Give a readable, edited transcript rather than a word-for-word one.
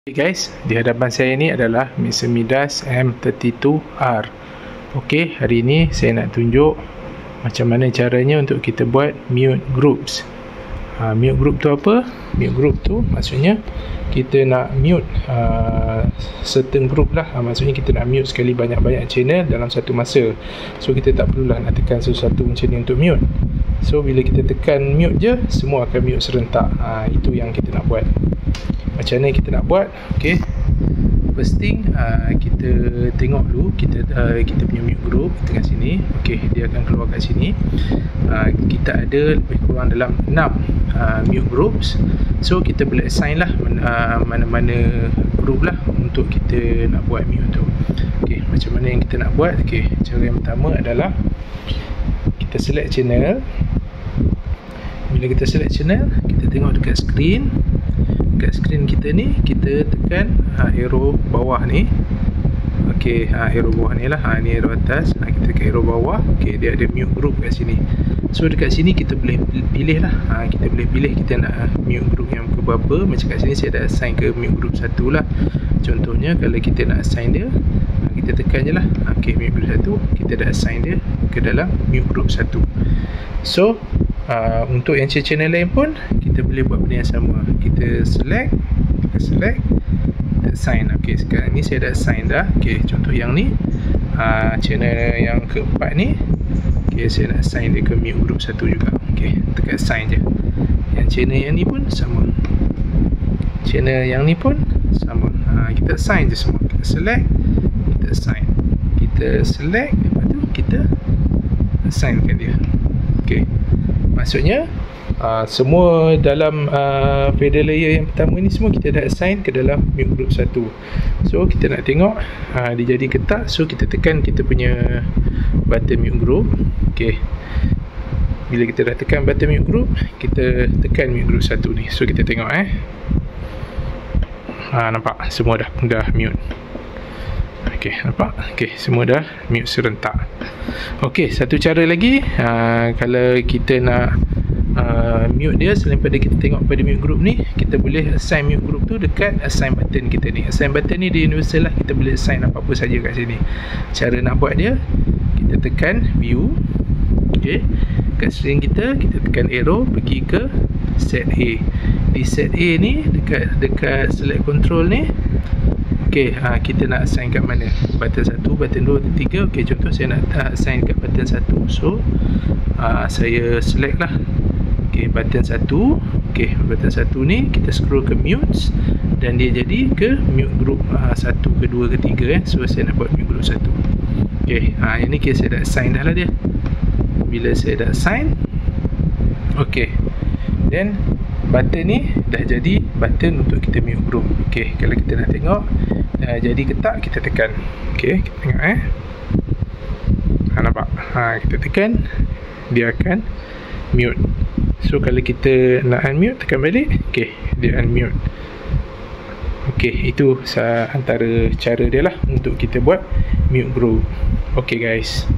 Okay guys, di hadapan saya ni adalah Mixer Midas M32R. Okey, hari ini saya nak tunjuk macam mana caranya untuk kita buat mute groups. Mute group tu apa? Mute group tu maksudnya kita nak mute certain group lah. Maksudnya kita nak mute sekali banyak-banyak channel dalam satu masa. So kita tak perlulah nak tekan sesuatu macam ni untuk mute. So bila kita tekan mute je, semua akan mute serentak. Itu yang kita nak buat. Macam mana kita nak buat? Okay, first thing kita tengok dulu kita punya mute group kat sini. Okay, dia akan keluar kat sini. Kita ada lebih kurang dalam 6 mute groups. So kita boleh assign lah mana-mana group lah untuk kita nak buat mute tu. Okay, macam mana yang kita nak buat? Okay, cara yang pertama adalah kita select channel. Bila kita select channel, kita tengok dekat screen. Dekat screen kita ni, kita tekan arrow bawah ni. Okey, arrow bawah ni lah. Ni arrow atas. Kita tekan arrow bawah. Okey, dia ada mute group kat sini. So dekat sini kita boleh pilih lah. Kita boleh pilih kita nak mute group yang ke berapa. Macam kat sini saya dah assign ke mute group 1 lah. Contohnya kalau kita nak assign dia, kita tekan je lah. Okey, mute group 1, kita dah assign dia ke dalam mute group 1. So untuk yang channel lain pun kita boleh buat benda yang sama. Kita select, kita assign. Ok, sekarang ni saya dah assign dah. Ok, contoh yang ni channel yang keempat ni, ok, saya nak assign dia ke mute group 1 juga. Ok, tekan assign je. Yang channel yang ni pun sama, channel yang ni pun sama. Kita assign je semua. Kita select, kita assign, kita select, lepas tu kita assignkan dia. Ok, maksudnya semua dalam fader layer yang pertama ni semua kita dah assign ke dalam mute group 1. So kita nak tengok dia jadi ke tak. So kita tekan kita punya button mute group. Ok, bila kita dah tekan button mute group, kita tekan mute group 1 ni. So kita tengok nampak semua dah mute. Ok, nampak? Ok, semua dah mute serentak. Ok, satu cara lagi, kalau kita nak mute dia, selain pada kita tengok pada mute group ni, kita boleh assign mute group tu dekat assign button kita ni. Assign button ni dia universal lah, kita boleh assign apa-apa saja kat sini. Cara nak buat dia, kita tekan view. Ok, kat screen kita tekan arrow pergi ke set A. Di set A ni, dekat select control ni, ok, kita nak assign kat mana? Button 1, button 2, button 3. Ok, contoh saya nak assign kat button 1. So saya select lah. Ok, button 1. Ok, button 1 ni kita scroll ke mutes, dan dia jadi ke mute group 1 ke 2 ke 3 So saya nak buat mute group 1. Ok, yang ni saya dah assign dah lah dia. Bila saya dah assign, ok, then button ni dah jadi button untuk kita mute group. Ok, kalau kita nak tengok jadi ke tak, kita tekan. Ok, kita tengok nampak? Kita tekan, dia akan mute. So kalau kita nak unmute, tekan balik. Ok, dia unmute. Ok, itu antara cara dia lah untuk kita buat mute group. Ok guys.